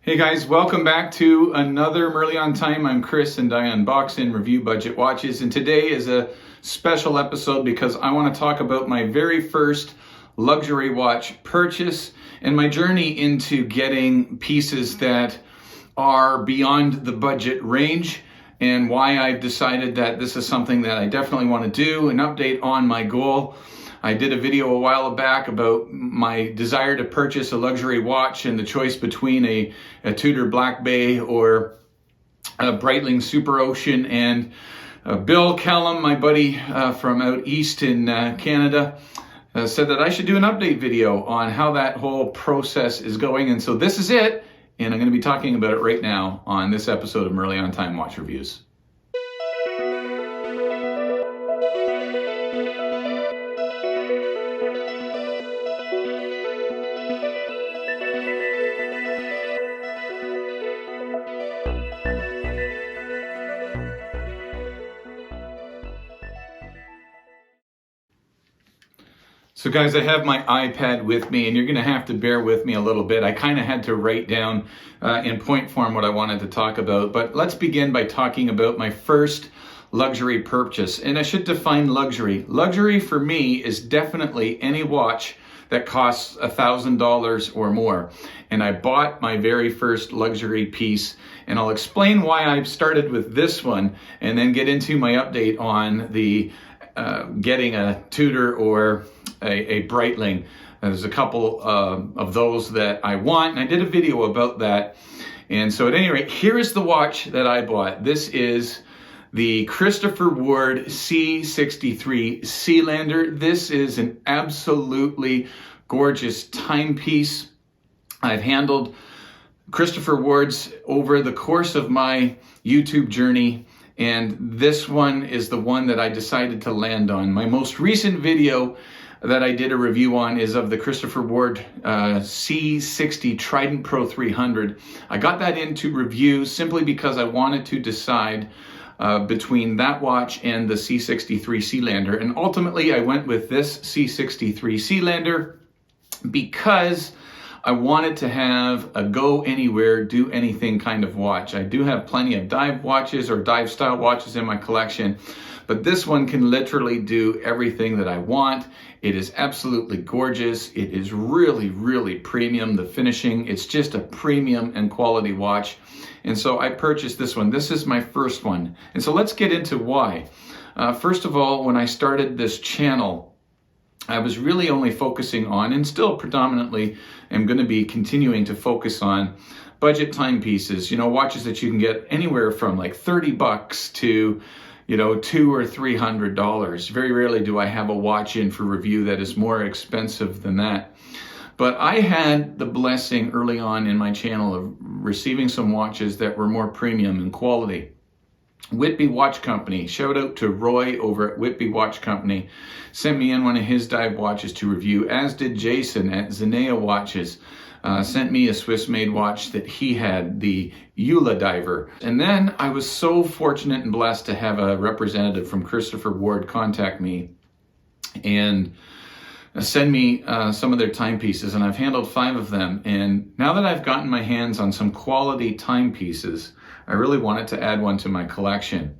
Hey guys, welcome back to another Merly on Time. I'm Chris and I unbox and review budget watches, and today is a special episode because I want to talk about my very first luxury watch purchase and my journey into getting pieces that are beyond the budget range and why I've decided that this is something that I definitely want to do, an update on my goal. I did a video a while back about my desire to purchase a luxury watch and the choice between a Tudor Black Bay or a Breitling Super Ocean. And Bill Callum, my buddy from out east in Canada, said that I should do an update video on how that whole process is going. And so this is it. And I'm going to be talking about it right now on this episode of Merly on Time Watch Reviews. So guys, I have my iPad with me, and you're going to have to bear with me a little bit. I kind of had to write down in point form what I wanted to talk about, but let's begin by talking about my first luxury purchase. And I should define luxury. Luxury for me is definitely any watch that costs $1,000 or more. And I bought my very first luxury piece, and I'll explain why I've started with this one and then get into my update on the getting a Tudor or a Breitling. There's a couple of those that I want, and I did a video about that. And so at any rate, here is the watch that I bought. This is the Christopher Ward C63 Sealander. This is an absolutely gorgeous timepiece. I've handled Christopher Ward's over the course of my YouTube journey, and this one is the one that I decided to land on. My most recent video that I did a review on is of the Christopher Ward C60 Trident Pro 300. I got that into review simply because I wanted to decide between that watch and the C63 Sealander. And ultimately I went with this C63 Sealander because I wanted to have a go anywhere, do anything kind of watch. I do have plenty of dive watches or dive style watches in my collection, but this one can literally do everything that I want. It is absolutely gorgeous. It is really, really premium. The finishing, it's just a premium and quality watch. And so I purchased this one. This is my first one. And so let's get into why. First of all, when I started this channel, I was really only focusing on, and still predominantly am going to be continuing to focus on, budget timepieces, watches that you can get anywhere from like $30 to, $200 or $300. Very rarely do I have a watch in for review that is more expensive than that. But I had the blessing early on in my channel of receiving some watches that were more premium in quality. Whitby Watch Company, shout out to Roy over at Whitby Watch Company, sent me in one of his dive watches to review, as did Jason at Zenea Watches. Sent me a Swiss-made watch that he had, the Eula Diver. And then I was so fortunate and blessed to have a representative from Christopher Ward contact me and send me some of their timepieces, and I've handled 5 of them. And now that I've gotten my hands on some quality timepieces, I really wanted to add one to my collection.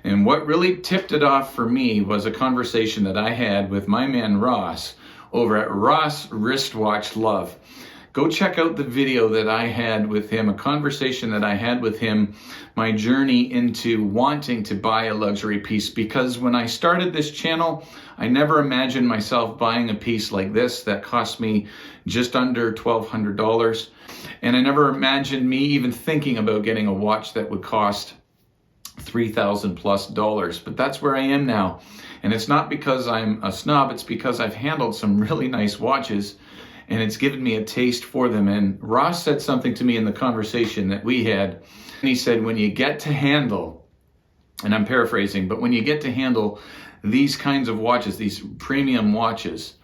And what really tipped it off for me was a conversation that I had with my man Ross over at Ross Wristwatch Love. Go check out the video that I had with him, a conversation that I had with him, my journey into wanting to buy a luxury piece. Because when I started this channel, I never imagined myself buying a piece like this that cost me just under $1,200. And I never imagined me even thinking about getting a watch that would cost $3,000 plus. But that's where I am now. And it's not because I'm a snob, it's because I've handled some really nice watches, and it's given me a taste for them. And Ross said something to me in the conversation that we had. And he said, when you get to handle, and I'm paraphrasing, but when you get to handle these kinds of watches, these premium watches,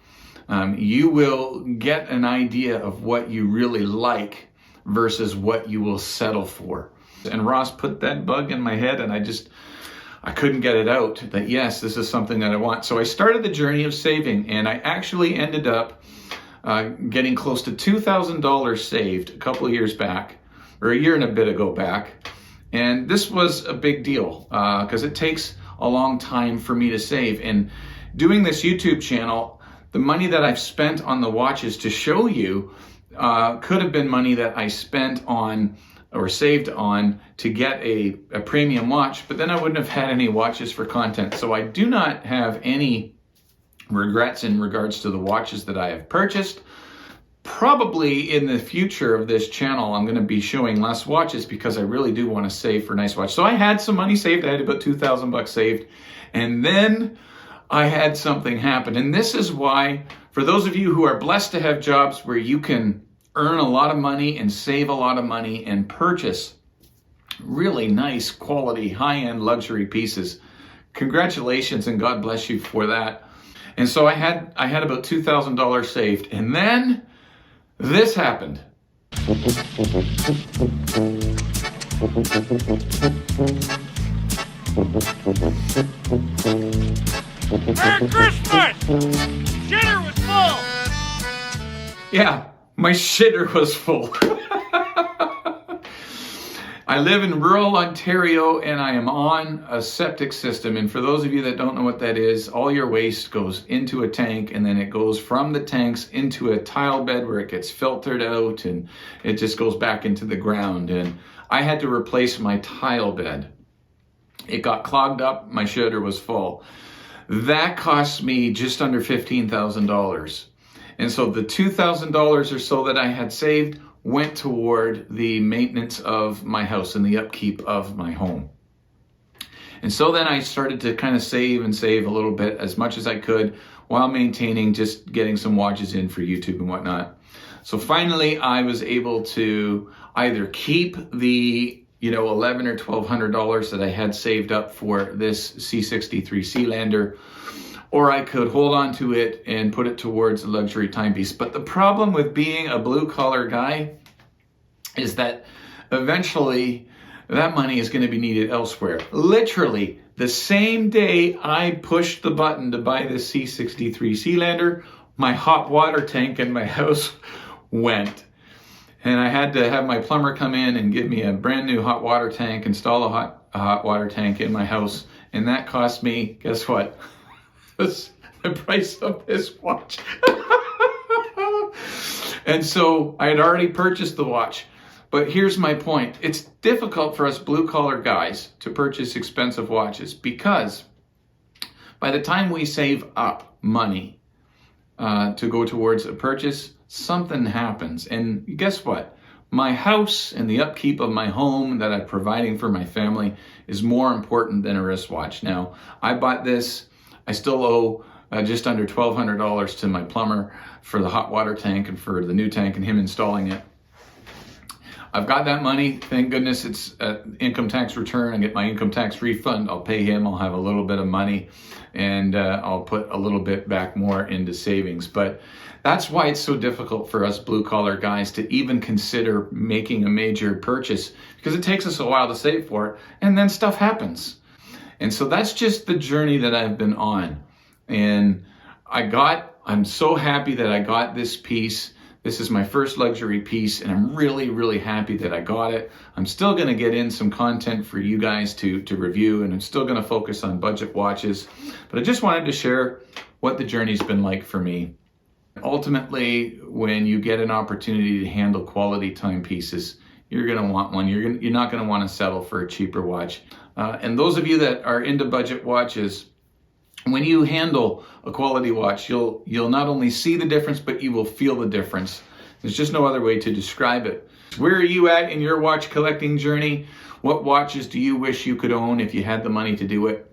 you will get an idea of what you really like versus what you will settle for. And Ross put that bug in my head, and I couldn't get it out that yes, this is something that I want. So I started the journey of saving, and I actually ended up getting close to $2,000 saved a couple of years back or a year and a bit ago back. And this was a big deal because it takes a long time for me to save. And doing this YouTube channel, the money that I've spent on the watches to show you could have been money that I spent on or saved on to get a premium watch, but then I wouldn't have had any watches for content. So I do not have any regrets in regards to the watches that I have purchased. Probably in the future of this channel, I'm going to be showing less watches because I really do want to save for nice watch. So I had some money saved. I had about $2,000 saved. And then I had something happen. And this is why, for those of you who are blessed to have jobs where you can earn a lot of money and save a lot of money and purchase really nice quality high-end luxury pieces, congratulations and God bless you for that. And so I had about $2,000 saved, and then this happened. Merry Christmas! Shitter was full! Yeah, my shitter was full. I live in rural Ontario and I am on a septic system. And for those of you that don't know what that is, all your waste goes into a tank and then it goes from the tanks into a tile bed where it gets filtered out and it just goes back into the ground. And I had to replace my tile bed. It got clogged up, my shitter was full. That cost me just under $15,000. And so the $2,000 or so that I had saved went toward the maintenance of my house and the upkeep of my home. And so then I started to kind of save a little bit, as much as I could, while maintaining just getting some watches in for YouTube and whatnot. So finally I was able to either keep the $1,100 or $1,200 that I had saved up for this C63 Sealander, or I could hold on to it and put it towards a luxury timepiece. But the problem with being a blue-collar guy is that eventually that money is going to be needed elsewhere. Literally, the same day I pushed the button to buy this C63 Sealander, my hot water tank in my house went. And I had to have my plumber come in and give me a brand new hot water tank, install a hot water tank in my house. And that cost me, guess what? The price of this watch. And so I had already purchased the watch. But here's my point. It's difficult for us blue-collar guys to purchase expensive watches because by the time we save up money to go towards a purchase, something happens. And guess what? My house and the upkeep of my home that I'm providing for my family is more important than a wristwatch. Now, I bought this. I still owe just under $1,200 to my plumber for the hot water tank and for the new tank and him installing it. I've got that money. Thank goodness it's an income tax return. I get my income tax refund. I'll pay him. I'll have a little bit of money and I'll put a little bit back more into savings. But that's why it's so difficult for us blue-collar guys to even consider making a major purchase, because it takes us a while to save for it and then stuff happens. And so that's just the journey that I've been on. And I'm so happy that I got this piece. This is my first luxury piece, and I'm really, really happy that I got it. I'm still going to get in some content for you guys to review, and I'm still going to focus on budget watches. But I just wanted to share what the journey's been like for me. Ultimately, when you get an opportunity to handle quality timepieces, you're going to want one. You're not going to want to settle for a cheaper watch. And those of you that are into budget watches, when you handle a quality watch, you'll not only see the difference, but you will feel the difference. There's just no other way to describe it. Where are you at in your watch collecting journey? What watches do you wish you could own if you had the money to do it?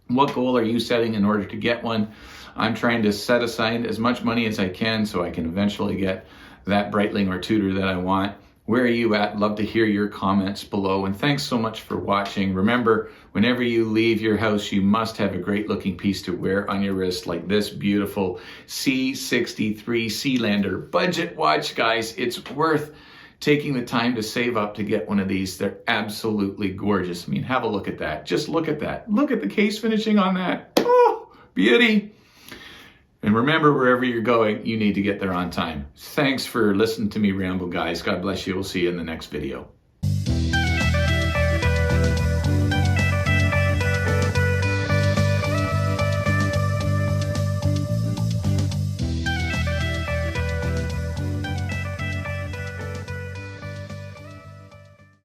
What goal are you setting in order to get one? I'm trying to set aside as much money as I can so I can eventually get that Breitling or Tudor that I want. Where are you at? Love to hear your comments below. And thanks so much for watching. Remember, whenever you leave your house, you must have a great looking piece to wear on your wrist, like this beautiful C63 Sealander budget watch, guys. It's worth taking the time to save up to get one of these. They're absolutely gorgeous. I mean, have a look at that. Just look at that. Look at the case finishing on that. Oh, beauty. And remember, wherever you're going, you need to get there on time. Thanks for listening to me ramble, guys. God bless you. We'll see you in the next video.